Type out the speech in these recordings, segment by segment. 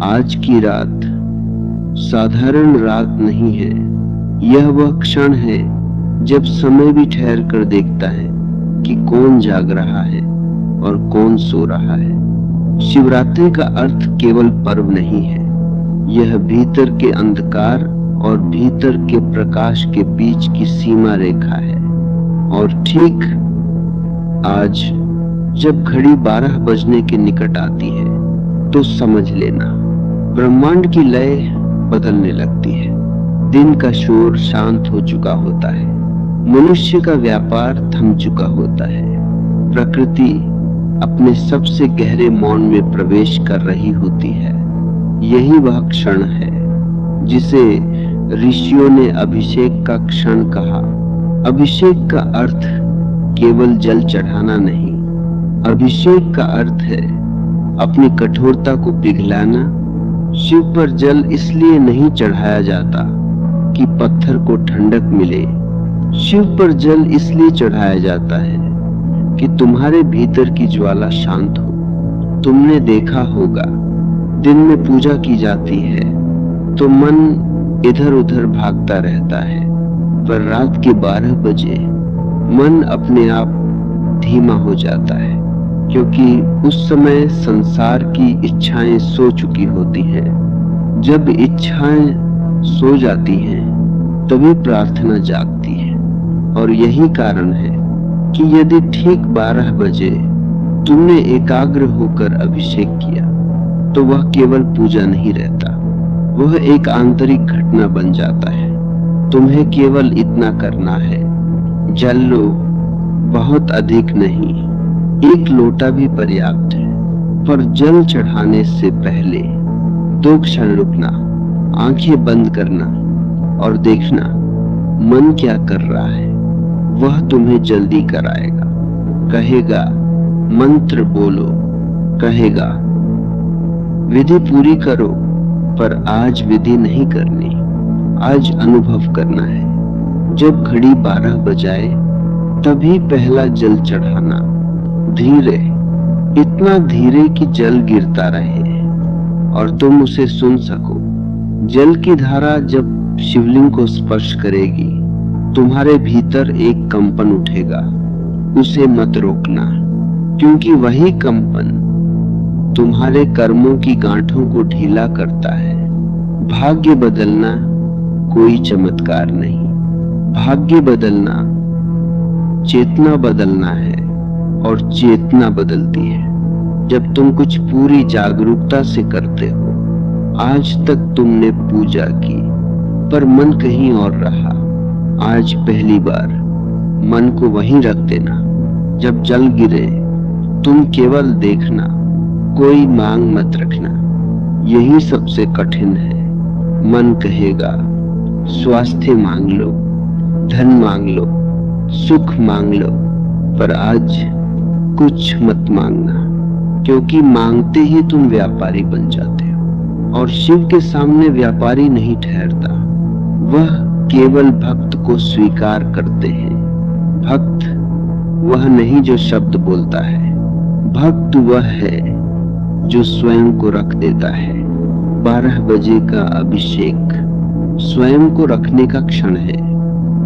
आज की रात साधारण रात नहीं है। यह वह क्षण है जब समय भी ठहर कर देखता है कि कौन जाग रहा है और कौन सो रहा है। शिवरात्रि का अर्थ केवल पर्व नहीं है, यह भीतर के अंधकार और भीतर के प्रकाश के बीच की सीमा रेखा है। और ठीक आज जब घड़ी 12 बजने के निकट आती है तो समझ लेना ब्रह्मांड की लय बदलने लगती है। दिन का शोर शांत हो चुका होता है, मनुष्य का व्यापार थम चुका होता है, प्रकृति अपने सबसे गहरे मौन में प्रवेश कर रही होती है। यही वह क्षण है जिसे ऋषियों ने अभिषेक का क्षण कहा। अभिषेक का अर्थ केवल जल चढ़ाना नहीं, अभिषेक का अर्थ है अपनी कठोरता को पिघलाना। शिव पर जल इसलिए नहीं चढ़ाया जाता कि पत्थर को ठंडक मिले, शिव पर जल इसलिए चढ़ाया जाता है कि तुम्हारे भीतर की ज्वाला शांत हो। तुमने देखा होगा दिन में पूजा की जाती है तो मन इधर उधर भागता रहता है, पर रात के 12 बजे मन अपने आप धीमा हो जाता है, क्योंकि उस समय संसार की इच्छाएं सो चुकी होती हैं। जब इच्छाएं सो जाती हैं तभी प्रार्थना जागती है। और यही कारण है कि यदि ठीक 12 बजे तुमने एकाग्र होकर अभिषेक किया तो वह केवल पूजा नहीं रहता, वह एक आंतरिक घटना बन जाता है। तुम्हें केवल इतना करना है, जल लो, बहुत अधिक नहीं, 1 लोटा भी पर्याप्त है। पर जल चढ़ाने से पहले 2 क्षण रुकना, आंखें बंद करना और देखना मन क्या कर रहा है। वह तुम्हें जल्दी कराएगा, कहेगा मंत्र बोलो, कहेगा विधि पूरी करो, पर आज विधि नहीं करनी, आज अनुभव करना है। जब घड़ी 12 बजाए तभी पहला जल चढ़ाना, धीरे, इतना धीरे कि जल गिरता रहे और तुम उसे सुन सको। जल की धारा जब शिवलिंग को स्पर्श करेगी तुम्हारे भीतर एक कंपन उठेगा, उसे मत रोकना, क्योंकि वही कंपन तुम्हारे कर्मों की गांठों को ढीला करता है। भाग्य बदलना कोई चमत्कार नहीं, भाग्य बदलना चेतना बदलना है, और चेतना बदलती है जब तुम कुछ पूरी जागरूकता से करते हो। आज तक तुमने पूजा की पर मन कहीं और रहा, आज पहली बार मन को वहीं रख देना। जब जल गिरे तुम केवल देखना, कोई मांग मत रखना। यही सबसे कठिन है। मन कहेगा स्वास्थ्य मांग लो, धन मांग लो, सुख मांग लो, पर आज कुछ मत मांगना, क्योंकि मांगते ही तुम व्यापारी बन जाते हो। और शिव के सामने व्यापारी नहीं ठहरता, वह केवल भक्त को स्वीकार करते हैं। भक्त वह नहीं जो शब्द बोलता है, भक्त वह है जो स्वयं को रख देता है। 12 बजे का अभिषेक स्वयं को रखने का क्षण है।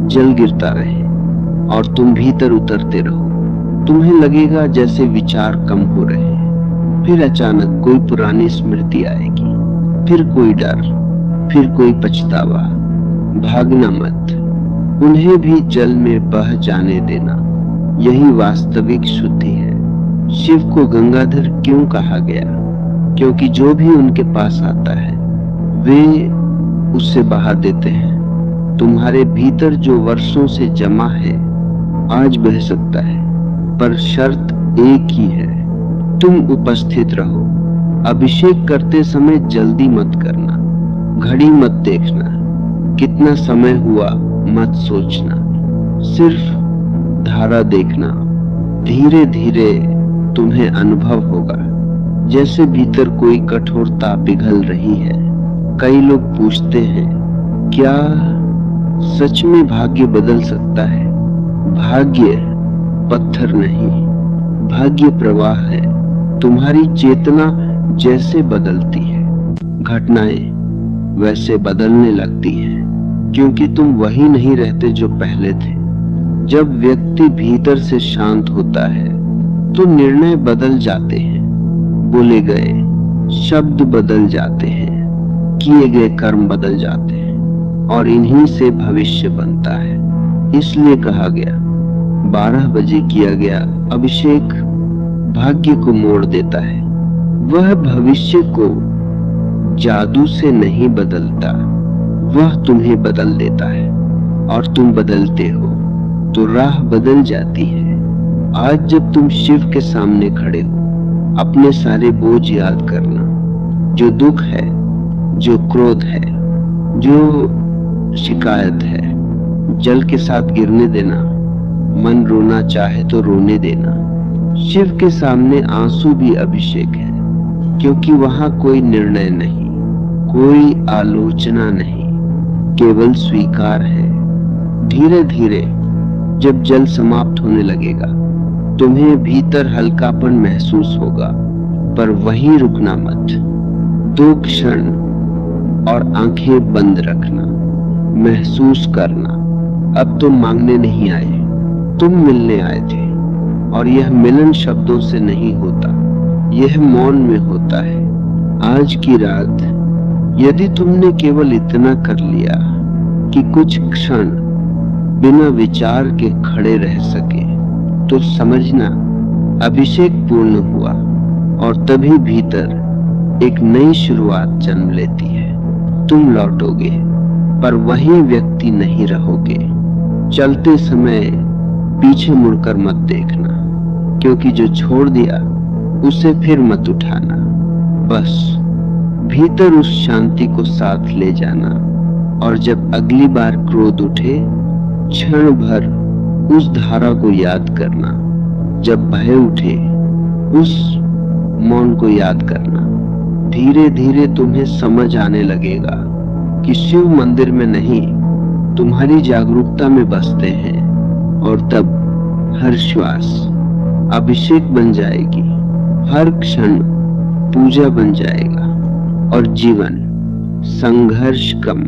जल गिरता रहे और तुम भीतर उतरते रहो। तुम्हें लगेगा जैसे विचार कम हो रहे हैं, फिर अचानक कोई पुरानी स्मृति आएगी, फिर कोई डर, फिर कोई पछतावा। भागना मत, उन्हें भी जल में बह जाने देना। यही वास्तविक शुद्धि है। शिव को गंगाधर क्यों कहा गया? क्योंकि जो भी उनके पास आता है वे उससे बहा देते हैं। तुम्हारे भीतर जो वर्षों से जमा है आज बह सकता है, पर शर्त एक ही है, तुम उपस्थित रहो। अभिषेक करते समय जल्दी मत करना, घड़ी मत देखना, कितना समय हुआ मत सोचना, सिर्फ धारा देखना। धीरे धीरे तुम्हें अनुभव होगा जैसे भीतर कोई कठोरता पिघल रही है। कई लोग पूछते हैं क्या सच में भाग्य बदल सकता है? भाग्य पत्थर नहीं, भाग्य प्रवाह है। तुम्हारी चेतना जैसे बदलती है घटनाएं वैसे बदलने लगती हैं, क्योंकि तुम वही नहीं रहते जो पहले थे। जब व्यक्ति भीतर से शांत होता है तो निर्णय बदल जाते हैं, बोले गए शब्द बदल जाते हैं, किए गए कर्म बदल जाते हैं और इन्हीं से भविष्य बनता है। इसलिए कहा गया 12 बजे किया गया अभिषेक भाग्य को मोड़ देता है। वह भविष्य को जादू से नहीं बदलता, वह तुम्हें बदल देता है और तुम बदलते हो तो राह बदल जाती है। आज जब तुम शिव के सामने खड़े हो, अपने सारे बोझ याद करना, जो दुख है, जो क्रोध है, जो शिकायत है, जल के साथ गिरने देना। मन रोना चाहे तो रोने देना। शिव के सामने आंसू भी अभिषेक है, क्योंकि वहां कोई निर्णय नहीं, कोई आलोचना नहीं, केवल स्वीकार है। धीरे धीरे जब जल समाप्त होने लगेगा, तुम्हें भीतर हल्कापन महसूस होगा, पर वहीं रुकना मत। 2 क्षण और आंखें बंद रखना, महसूस करना। अब तुम मांगने नहीं आए, तुम मिलने आए थे। और यह मिलन शब्दों से नहीं होता, यह मौन में होता है। आज की रात यदि तुमने केवल इतना कर लिया कि कुछ क्षण बिना विचार के खड़े रह सके, तो समझना अभिषेक पूर्ण हुआ और तभी भीतर एक नई शुरुआत जन्म लेती है। तुम लौटोगे, पर वही व्यक्ति नहीं रहोगे। चलते समय पीछे मुड़कर मत देखना, क्योंकि जो छोड़ दिया उसे फिर मत उठाना। बस भीतर उस शांति को साथ ले जाना, और जब अगली बार क्रोध उठे, क्षण भर उस धारा को याद करना। जब भय उठे, उस मौन को याद करना। धीरे धीरे तुम्हें समझ आने लगेगा कि शिव मंदिर में नहीं, तुम्हारी जागरूकता में बसते हैं। और तब हर श्वास अभिषेक बन जाएगी, हर क्षण पूजा बन जाएगा, और जीवन संघर्ष कम,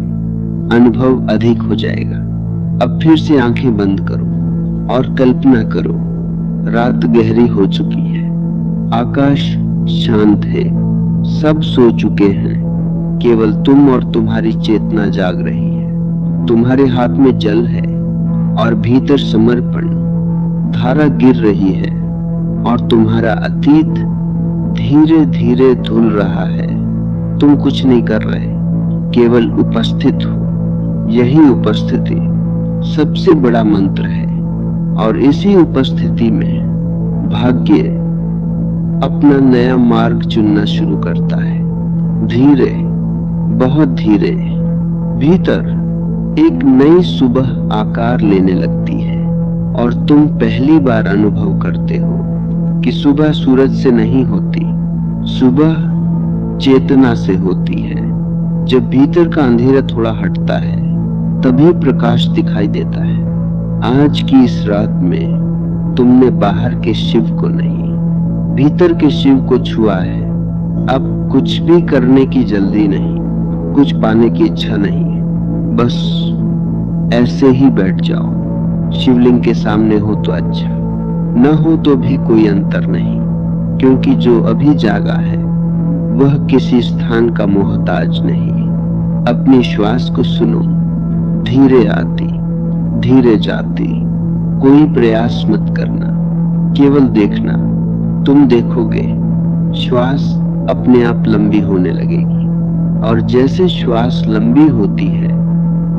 अनुभव अधिक हो जाएगा। अब फिर से आंखें बंद करो और कल्पना करो, रात गहरी हो चुकी है, आकाश शांत है, सब सो चुके हैं, केवल तुम और तुम्हारी चेतना जाग रही है। तुम्हारे हाथ में जल है और भीतर समर्पण। धारा गिर रही है और तुम्हारा अतीत धीरे धीरे धुल रहा है। तुम कुछ नहीं कर रहे, केवल उपस्थित हो। यही उपस्थिति सबसे बड़ा मंत्र है, और इसी उपस्थिति में भाग्य अपना नया मार्ग चुनना शुरू करता है। धीरे, बहुत धीरे भीतर एक नई सुबह आकार लेने लगती है, और तुम पहली बार अनुभव करते हो कि सुबह सूरज से नहीं होती, सुबह चेतना से होती है। जब भीतर का अंधेरा थोड़ा हटता है, तभी प्रकाश दिखाई देता है। आज की इस रात में तुमने बाहर के शिव को नहीं, भीतर के शिव को छुआ है। अब कुछ भी करने की जल्दी नहीं, कुछ पाने की इच्छा नहीं, बस ऐसे ही बैठ जाओ। शिवलिंग के सामने हो तो अच्छा, न हो तो भी कोई अंतर नहीं, क्योंकि जो अभी जागा है वह किसी स्थान का मोहताज नहीं। अपनी श्वास को सुनो, धीरे आती, धीरे जाती। कोई प्रयास मत करना, केवल देखना। तुम देखोगे श्वास अपने आप लंबी होने लगेगी, और जैसे श्वास लंबी होती है,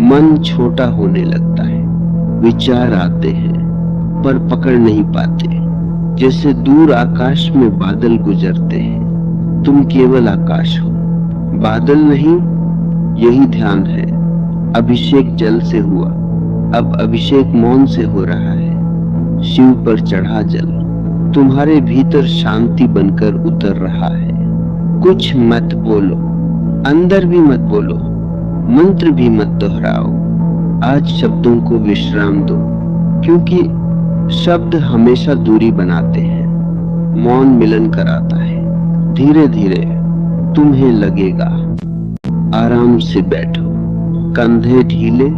मन छोटा होने लगता है। विचार आते हैं पर पकड़ नहीं पाते। जैसे दूर आकाश में बादल गुजरते हैं, तुम केवल आकाश हो, बादल नहीं। यही ध्यान है। अभिषेक जल से हुआ, अब अभिषेक मौन से हो रहा है। शिव पर चढ़ा जल तुम्हारे भीतर शांति बनकर उतर रहा है। कुछ मत बोलो, अंदर भी मत बोलो, मंत्र भी मत दोहराओ। आज शब्दों को विश्राम दो, क्योंकि शब्द हमेशा दूरी बनाते हैं, मौन मिलन कराता है। धीरे धीरे तुम्हें लगेगा। आराम से बैठो, कंधे ढीले,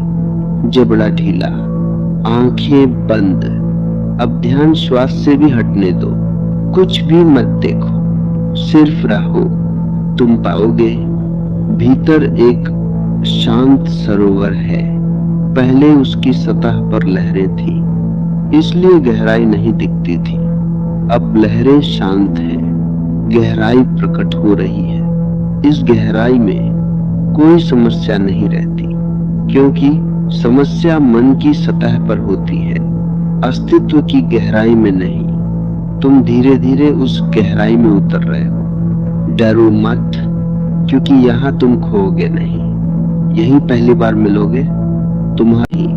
जबड़ा ढीला, आंखें बंद। अब ध्यान श्वास से भी हटने दो, कुछ भी मत देखो, सिर्फ रहो। तुम पाओगे भीतर एक शांत सरोवर है। पहले उसकी सतह पर लहरें थी, इसलिए गहराई नहीं दिखती थी। अब लहरें शांत हैं, गहराई प्रकट हो रही है। इस गहराई में कोई समस्या नहीं रहती, क्योंकि समस्या मन की सतह पर होती है, अस्तित्व की गहराई में नहीं। तुम धीरे धीरे उस गहराई में उतर रहे हो। डरो मत, क्योंकि यहाँ तुम खोओगे नहीं। यही पहली बार मिलोगे। तुम्हारी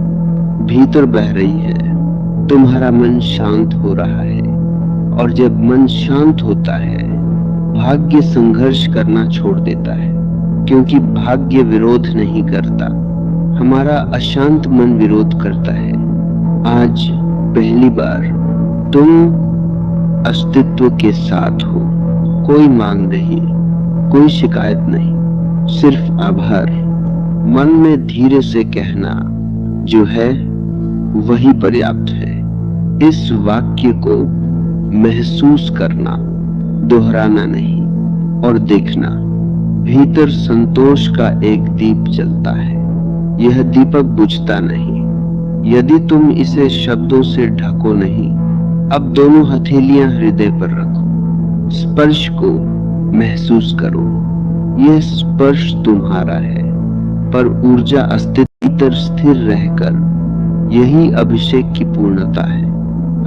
भीतर बह रही है, तुम्हारा मन शांत हो रहा है। और जब मन शांत होता है, भाग्य संघर्ष करना छोड़ देता है, क्योंकि भाग्य विरोध नहीं करता, हमारा अशांत मन विरोध करता है। आज पहली बार तुम अस्तित्व के साथ हो। कोई मांग नहीं, कोई शिकायत नहीं, सिर्फ आभार। मन में धीरे से कहना, जो है वही पर्याप्त है। इस वाक्य को महसूस करना, दोहराना नहीं। और देखना, भीतर संतोष का एक दीप जलता है। यह दीपक बुझता नहीं यदि तुम इसे शब्दों से ढको नहीं। अब दोनों हथेलियां हृदय पर रखो, स्पर्श को महसूस करो। यह स्पर्श तुम्हारा है, पर ऊर्जा अस्तित्व भीतर स्थिर रहकर यही अभिषेक की पूर्णता है।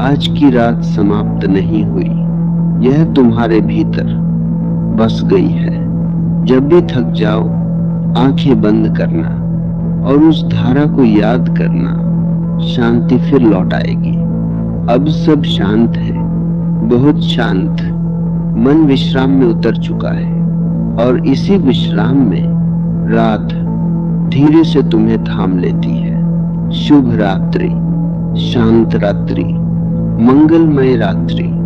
आज की रात समाप्त नहीं हुई, यह तुम्हारे भीतर बस गई है। जब भी थक जाओ, आंखें बंद करना और उस धारा को याद करना, शांति फिर लौट आएगी। अब सब शांत है, बहुत शांत। मन विश्राम में उतर चुका है, और इसी विश्राम में रात धीरे से तुम्हें थाम लेती है। शुभ रात्रि, शांत रात्रि, मंगलमय रात्रि।